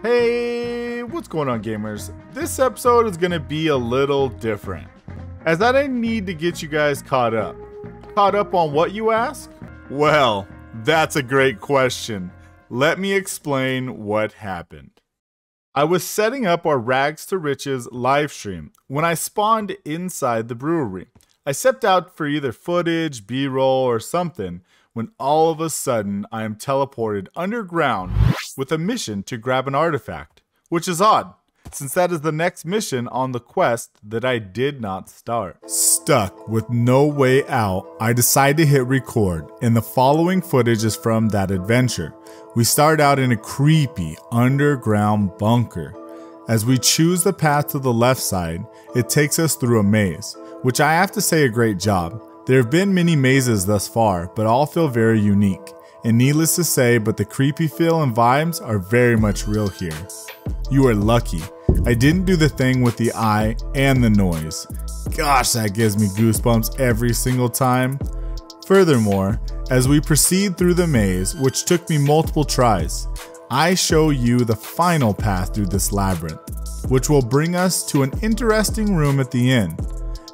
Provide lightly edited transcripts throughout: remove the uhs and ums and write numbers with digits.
Hey, what's going on, gamers? This episode is gonna be a little different, as I need to get you guys caught up. Caught up on what, you ask? Well, that's a great question. Let me explain what happened. I was setting up our Rags to Riches live stream when I spawned inside the brewery. I stepped out for either footage, B-roll, or something, when all of a sudden I am teleported underground with a mission to grab an artifact, which is odd, since that is the next mission on the quest that I did not start. Stuck with no way out, I decide to hit record, and the following footage is from that adventure. We start out in a creepy underground bunker. As we choose the path to the left side, it takes us through a maze, which I have to say a great job. There have been many mazes thus far, but all feel very unique. And needless to say, but the creepy feel and vibes are very much real here. You are lucky. I didn't do the thing with the eye and the noise. Gosh, that gives me goosebumps every single time. Furthermore, as we proceed through the maze, which took me multiple tries, I show you the final path through this labyrinth, which will bring us to an interesting room at the end.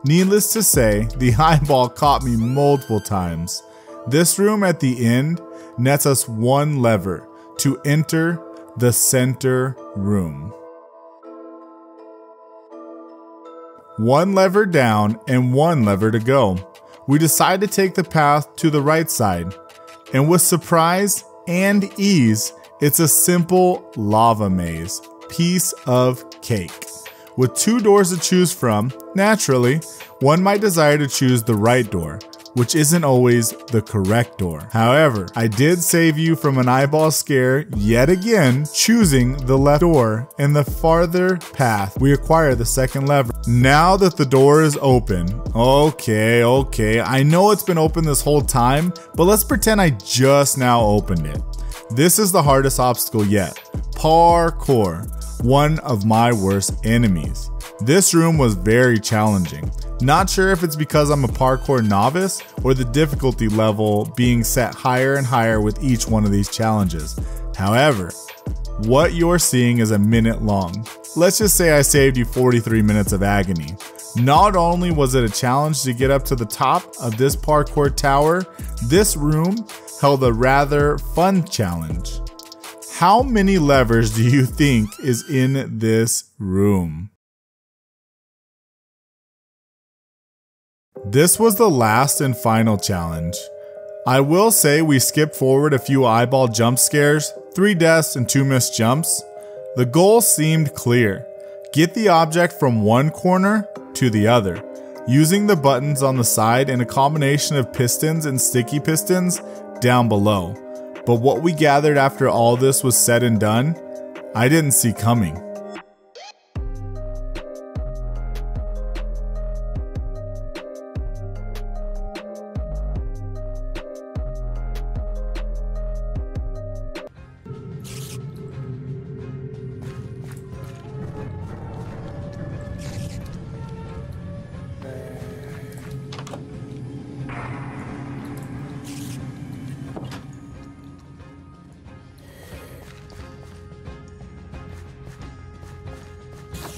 Needless to say, the eyeball caught me multiple times. This room at the end nets us one lever to enter the center room. One lever down and one lever to go. We decide to take the path to the right side, and with surprise and ease, it's a simple lava maze, piece of cake. With two doors to choose from, naturally, one might desire to choose the right door, which isn't always the correct door. However, I did save you from an eyeball scare yet again, choosing the left door, and the farther path we acquire the second lever. Now that the door is open, okay, I know it's been open this whole time, but let's pretend I just now opened it. This is the hardest obstacle yet, parkour, one of my worst enemies. This room was very challenging. Not sure if it's because I'm a parkour novice or the difficulty level being set higher and higher with each one of these challenges. However, what you're seeing is a minute long. Let's just say I saved you 43 minutes of agony. Not only was it a challenge to get up to the top of this parkour tower, this room held a rather fun challenge. How many levers do you think is in this room? This was the last and final challenge. I will say we skipped forward a few eyeball jump scares, 3 deaths and 2 missed jumps. The goal seemed clear. Get the object from one corner to the other, using the buttons on the side and a combination of pistons and sticky pistons down below. But what we gathered after all this was said and done, I didn't see coming.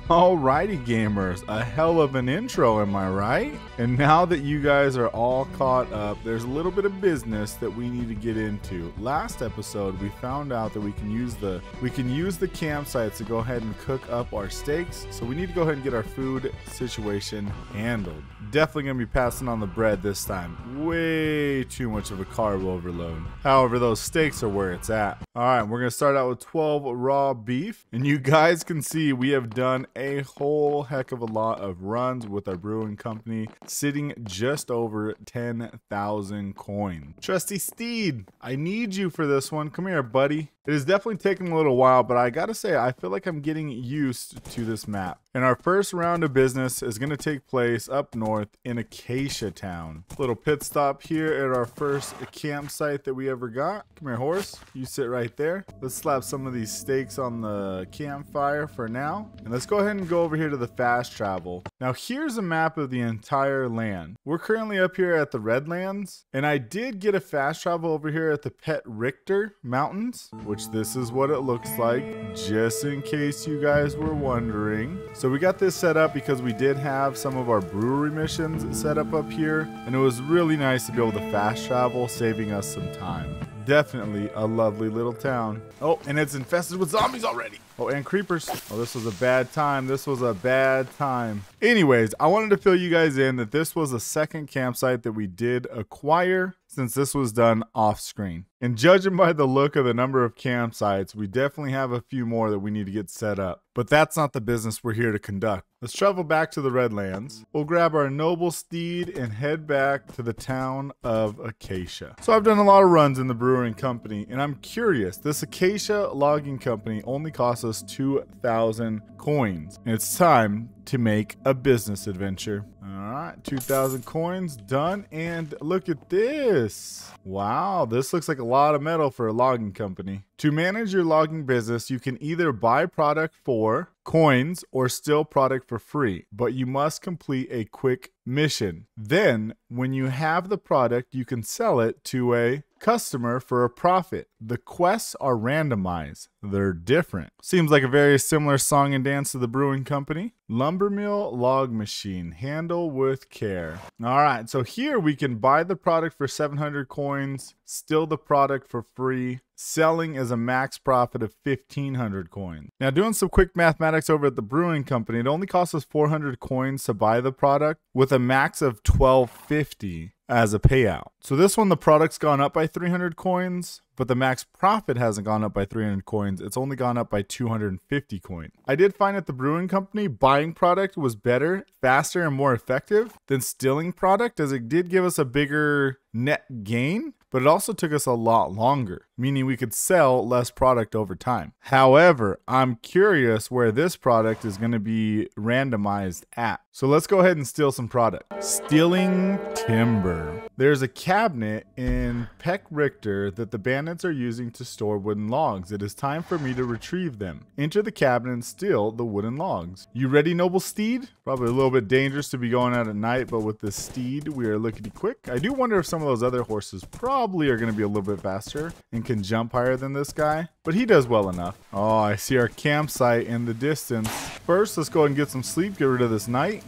Alrighty, gamers, a hell of an intro, am I right? And now that you guys are all caught up, there's a little bit of business that we need to get into. Last episode, we found out that we can use the campsites to go ahead and cook up our steaks. So we need to go ahead and get our food situation handled. Definitely gonna be passing on the bread this time. Way too much of a carb overload. However, those steaks are where it's at. All right, we're gonna start out with 12 raw beef, and you guys can see we have done a whole heck of a lot of runs with our brewing company, sitting just over 10,000 coins. Trusty Steed, I need you for this one. Come here, buddy. It is definitely taking a little while, but I gotta say, I feel like I'm getting used to this map. And our first round of business is gonna take place up north in Acacia town. Little pit stop here at our first campsite that we ever got. Come here, horse. You sit right right there. Let's slap some of these steaks on the campfire for now. And let's go ahead and go over here to the fast travel. Now here's a map of the entire land. We're currently up here at the Redlands, and I did get a fast travel over here at the Pet Richter Mountains, which this is what it looks like, just in case you guys were wondering. So we got this set up because we did have some of our brewery missions set up here, and it was really nice to be able to fast travel, saving us some time. Definitely a lovely little town. Oh, and it's infested with zombies already. Oh, and creepers. Oh, this was a bad time. This was a bad time. Anyways, I wanted to fill you guys in that this was a second campsite that we did acquire, since this was done off screen. And judging by the look of the number of campsites, we definitely have a few more that we need to get set up. But that's not the business we're here to conduct. Let's travel back to the Redlands. We'll grab our noble steed and head back to the town of Acacia. So I've done a lot of runs in the brewing company, and I'm curious. This Acacia logging company only costs us 2,000 coins. And it's time to make a business adventure. All right, 2,000 coins done. And look at this. Wow, this looks like a lot of metal for a logging company. To manage your logging business, you can either buy product for coins or steal product for free, but you must complete a quick mission. Then, when you have the product, you can sell it to a customer for a profit. The quests are randomized. They're different. Seems like a very similar song and dance to the brewing company. Lumber mill, log machine, handle with care. All right, so here we can buy the product for 700 coins, steal the product for free. Selling is a max profit of 1,500 coins. Now, doing some quick mathematics over at the brewing company, it only costs us 400 coins to buy the product with a max of 1,250 as a payout. So this one, the product's gone up by 300 coins, but the max profit hasn't gone up by 300 coins. It's only gone up by 250 coins. I did find at the brewing company, buying product was better, faster, and more effective than stealing product, as it did give us a bigger net gain, but it also took us a lot longer, meaning we could sell less product over time. However, I'm curious where this product is going to be randomized at. So let's go ahead and steal some product. Stealing timber. There's a cabinet in Pet Richter that the bandits are using to store wooden logs. It is time for me to retrieve them. Enter the cabinet and steal the wooden logs. You ready, noble steed? Probably a little bit dangerous to be going out at night, but with this steed, we are lickety quick. I do wonder if some of those other horses probably are going to be a little bit faster and can jump higher than this guy, but he does well enough. Oh, I see our campsite in the distance. First, let's go ahead and get some sleep, get rid of this night.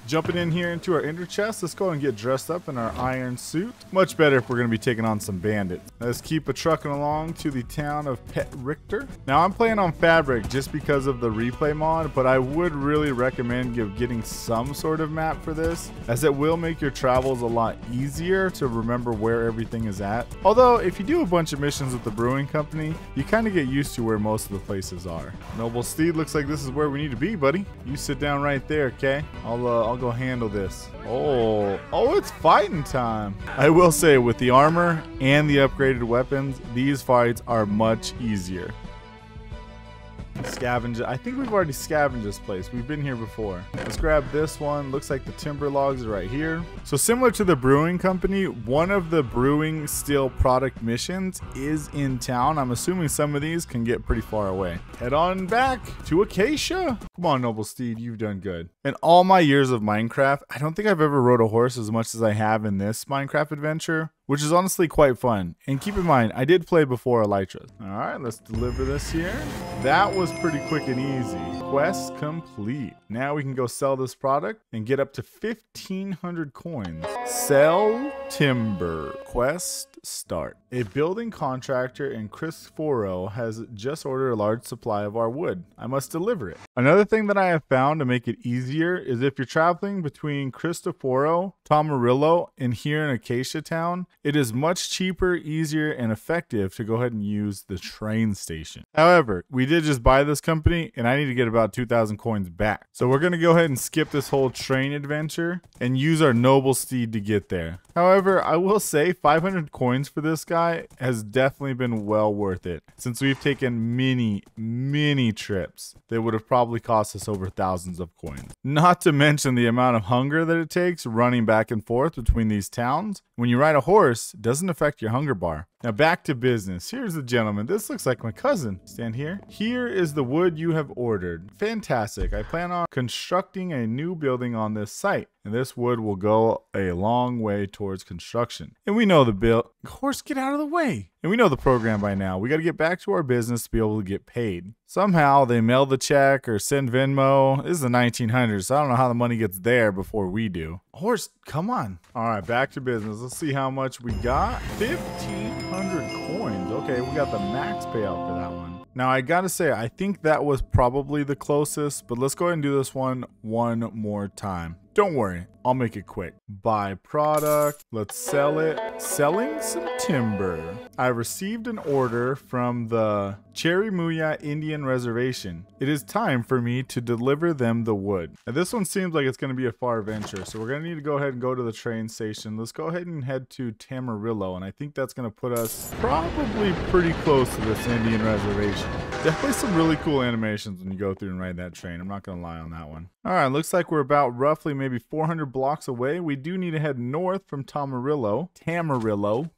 Jumping in here into our ender chest, let's go ahead and get dressed up in our iron suit. Much better if we're going to be taking on some bandits. Let's keep a trucking along to the town of Pet Richter. Now I'm playing on fabric just because of the replay mod, but I would really recommend getting some sort of map for this, as it will make your travels a lot easier to remember where everything is at. Although if you do a bunch of missions with the brewing company, you kind of get used to where most of the places are. Noble steed, looks like this is where we need to be, buddy. You sit down right there, okay? I'll go handle this. Oh, it's fighting time. I will say, with the armor and the upgraded weapons, these fights are much easier. Scavenge. I think we've already scavenged this place. We've been here before. Let's grab this one. Looks like the timber logs are right here. So similar to the brewing company, one of the brewing steel product missions is in town. I'm assuming some of these can get pretty far away. Head on back to Acacia. Come on, noble steed, you've done good. In all my years of Minecraft, I don't think I've ever rode a horse as much as I have in this Minecraft adventure, which is honestly quite fun. And keep in mind, I did play before Elytra. All right, let's deliver this here. That was pretty quick and easy. Quest complete. Now we can go sell this product and get up to 1,500 coins. Sell timber. Quest start. A building contractor in Cristoforo has just ordered a large supply of our wood. I must deliver it. Another thing that I have found to make it easier is if you're traveling between Cristoforo, Tomarillo, and here in Acacia Town, it is much cheaper, easier, and effective to go ahead and use the train station. However, we did just buy this company, and I need to get about 2,000 coins back. So we're going to go ahead and skip this whole train adventure and use our noble steed to get there. However, However, I will say 500 coins for this guy has definitely been well worth it, since we've taken many trips that would have probably cost us over thousands of coins. Not to mention the amount of hunger that it takes running back and forth between these towns. When you ride a horse, it doesn't affect your hunger bar. Now back to business. Here's the gentleman. This looks like my cousin. Stand here. Here is the wood you have ordered. Fantastic. I plan on constructing a new building on this site, and this wood will go a long way towards construction. And we know the bill. Horse, get out of the way. And we know the program by now. We got to get back to our business to be able to get paid. Somehow they mail the check or send Venmo. This is the 1900s, so I don't know how the money gets there before we do. Horse, come on. All right, back to business. Let's see how much we got. 1,500 coins. Okay, we got the max payout for that one. Now, I gotta say, I think that was probably the closest, but let's go ahead and do this one more time. Don't worry, I'll make it quick. Buy product, let's sell it. Selling some timber. I received an order from the Cherimuya Indian Reservation. It is time for me to deliver them the wood. Now, this one seems like it's gonna be a far venture, so we're gonna need to go ahead and go to the train station. Let's go ahead and head to Tamarillo, and I think that's gonna put us probably pretty close to this Indian reservation. Definitely some really cool animations when you go through and ride that train. I'm not gonna lie on that one. All right, looks like we're about roughly maybe 400 blocks away. We do need to head north from Tamarillo.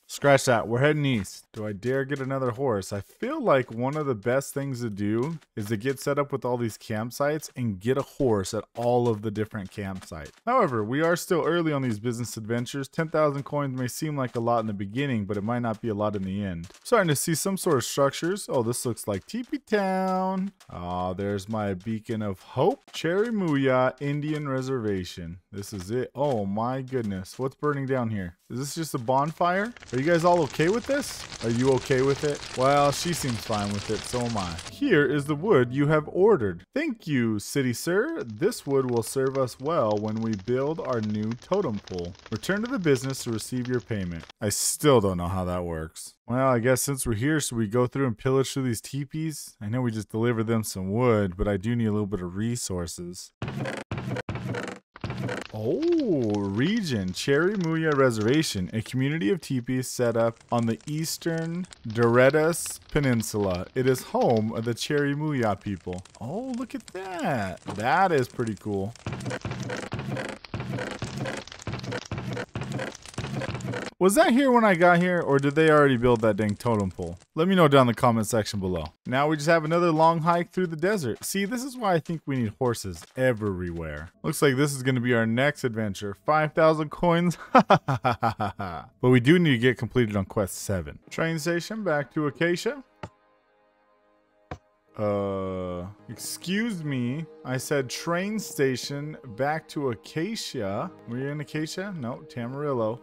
Scratch that, we're heading east. Do I dare get another horse? I feel like one of the best things to do is to get set up with all these campsites and get a horse at all of the different campsites. However, we are still early on these business adventures. 10,000 coins may seem like a lot in the beginning, but it might not be a lot in the end. I'm starting to see some sort of structures. Oh, this looks like Teepee Town. Oh, there's my beacon of hope. Cherimuya Indian Reservation. This is it. Oh my goodness. What's burning down here? Is this just a bonfire? Are you guys all okay with this? Are you okay with it? Well, she seems fine with it, so am I. Here is the wood you have ordered. Thank you, city sir. This wood will serve us well when we build our new totem pole. Return to the business to receive your payment. I still don't know how that works. Well, I guess since we're here, should we go through and pillage through these teepees? I know we just delivered them some wood, but I do need a little bit of resources. Oh, region, Cherimuya Reservation, a community of teepees set up on the eastern Doredas Peninsula. It is home of the Cherimuya people. Oh, look at that. That is pretty cool. Was that here when I got here, or did they already build that dang totem pole? Let me know down in the comment section below. Now we just have another long hike through the desert. See, this is why I think we need horses everywhere. Looks like this is going to be our next adventure. 5,000 coins. But we do need to get completed on quest 7. Train station, back to Acacia. Excuse me. I said train station, back to Acacia. Were you in Acacia? No, Tamarillo.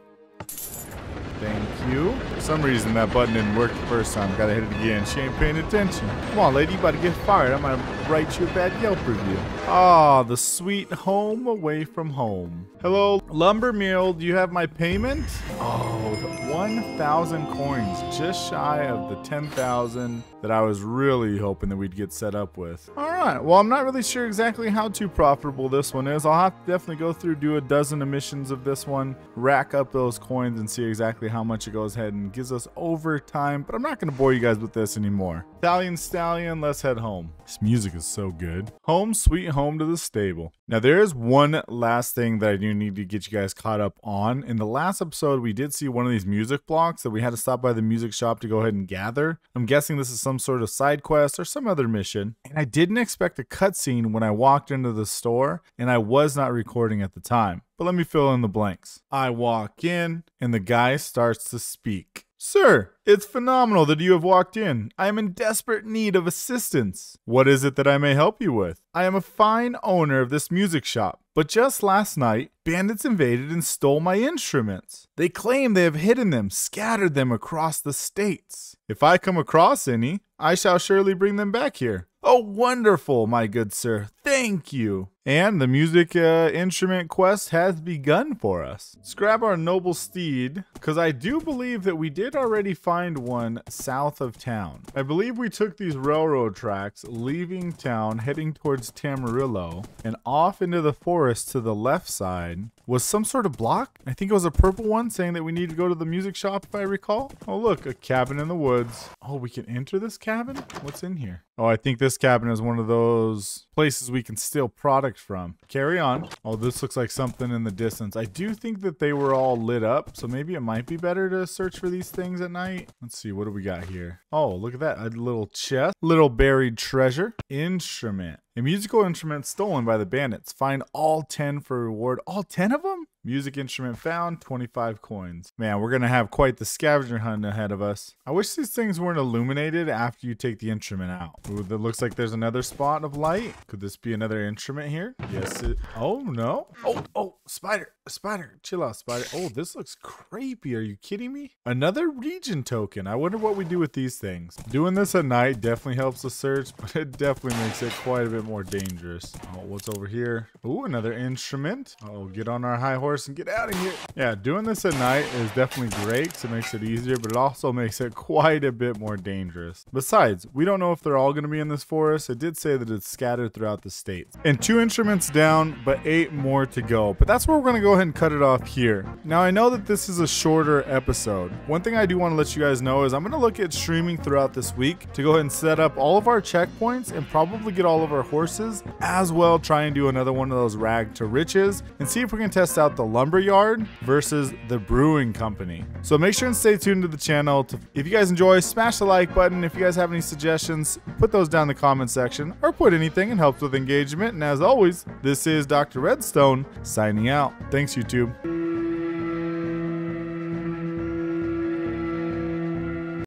Thank you. For some reason that button didn't work the first time. Gotta hit it again. She ain't paying attention. Come on, lady, you about to get fired. I'm gonna write you a bad Yelp review. Ah, the sweet home away from home. Hello, lumber mill. Do you have my payment? Oh, the 1,000 coins, just shy of the 10,000 that I was really hoping that we'd get set up with. All right. Well, I'm not really sure exactly how too profitable this one is. I'll have to definitely go through, do a dozen emissions of this one, rack up those coins, and see exactly how much it goes ahead and gives us over time. But I'm not going to bore you guys with this anymore. Italian Stallion, let's head home. This music is so good. Home, sweet home to the stable. Now, there is one last thing that I do need to get you guys caught up on. In the last episode, we did see one of these music blocks that we had to stop by the music shop to go ahead and gather. I'm guessing this is some sort of side quest or some other mission. And I didn't expect a cutscene when I walked into the store, and I was not recording at the time. But let me fill in the blanks. I walk in, and the guy starts to speak. Sir, it's phenomenal that you have walked in. I am in desperate need of assistance. What is it that I may help you with? I am a fine owner of this music shop, but just last night, bandits invaded and stole my instruments. They claim they have hidden them, scattered them across the states. If I come across any, I shall surely bring them back here. Oh, wonderful, my good sir. Thank you. And the music instrument quest has begun for us. Let's grab our noble steed, because I do believe that we did already find one south of town. I believe we took these railroad tracks, leaving town, heading towards Tamarillo, and off into the forest to the left side was some sort of block. I think it was a purple one saying that we need to go to the music shop, if I recall. Oh, look, a cabin in the woods. Oh, we can enter this cabin? What's in here? Oh, I think this cabin is one of those places we can steal product from. Carry on. Oh, this looks like something in the distance. I do think that they were all lit up, so maybe it might be better to search for these things at night. Let's see, what do we got here? Oh, look at that. A little chest. Little buried treasure. Instrument. A musical instrument stolen by the bandits. Find all 10 for reward. All 10 of them? Music instrument found, 25 coins. Man, we're going to have quite the scavenger hunt ahead of us. I wish these things weren't illuminated after you take the instrument out. Ooh, that looks like there's another spot of light. Could this be another instrument here? Yes, it... Oh, no. Oh, spider. Spider. Chill out, spider. Oh, this looks creepy. Are you kidding me? Another region token. I wonder what we do with these things. Doing this at night definitely helps the search, but it definitely makes it quite a bit more dangerous. Oh, what's over here? Ooh, another instrument. Oh, get on our high horse and get out of here. Yeah, doing this at night is definitely great because it makes it easier, but it also makes it quite a bit more dangerous. Besides, we don't know if they're all going to be in this forest. It did say that it's scattered throughout the state. And 2 instruments down, but 8 more to go. But that's where we're going to go ahead and cut it off here. Now, I know that this is a shorter episode. One thing I do want to let you guys know is I'm going to look at streaming throughout this week to go ahead and set up all of our checkpoints and probably get all of our horses, as well try and do another one of those rag to riches and see if we can test out the lumber yard versus the brewing company. So make sure and stay tuned to the channel. If you guys enjoy, smash the like button. If you guys have any suggestions, put those down in the comment section, or put anything, it helps with engagement. And as always, this is Dr. Redstone signing out. Thanks, YouTube.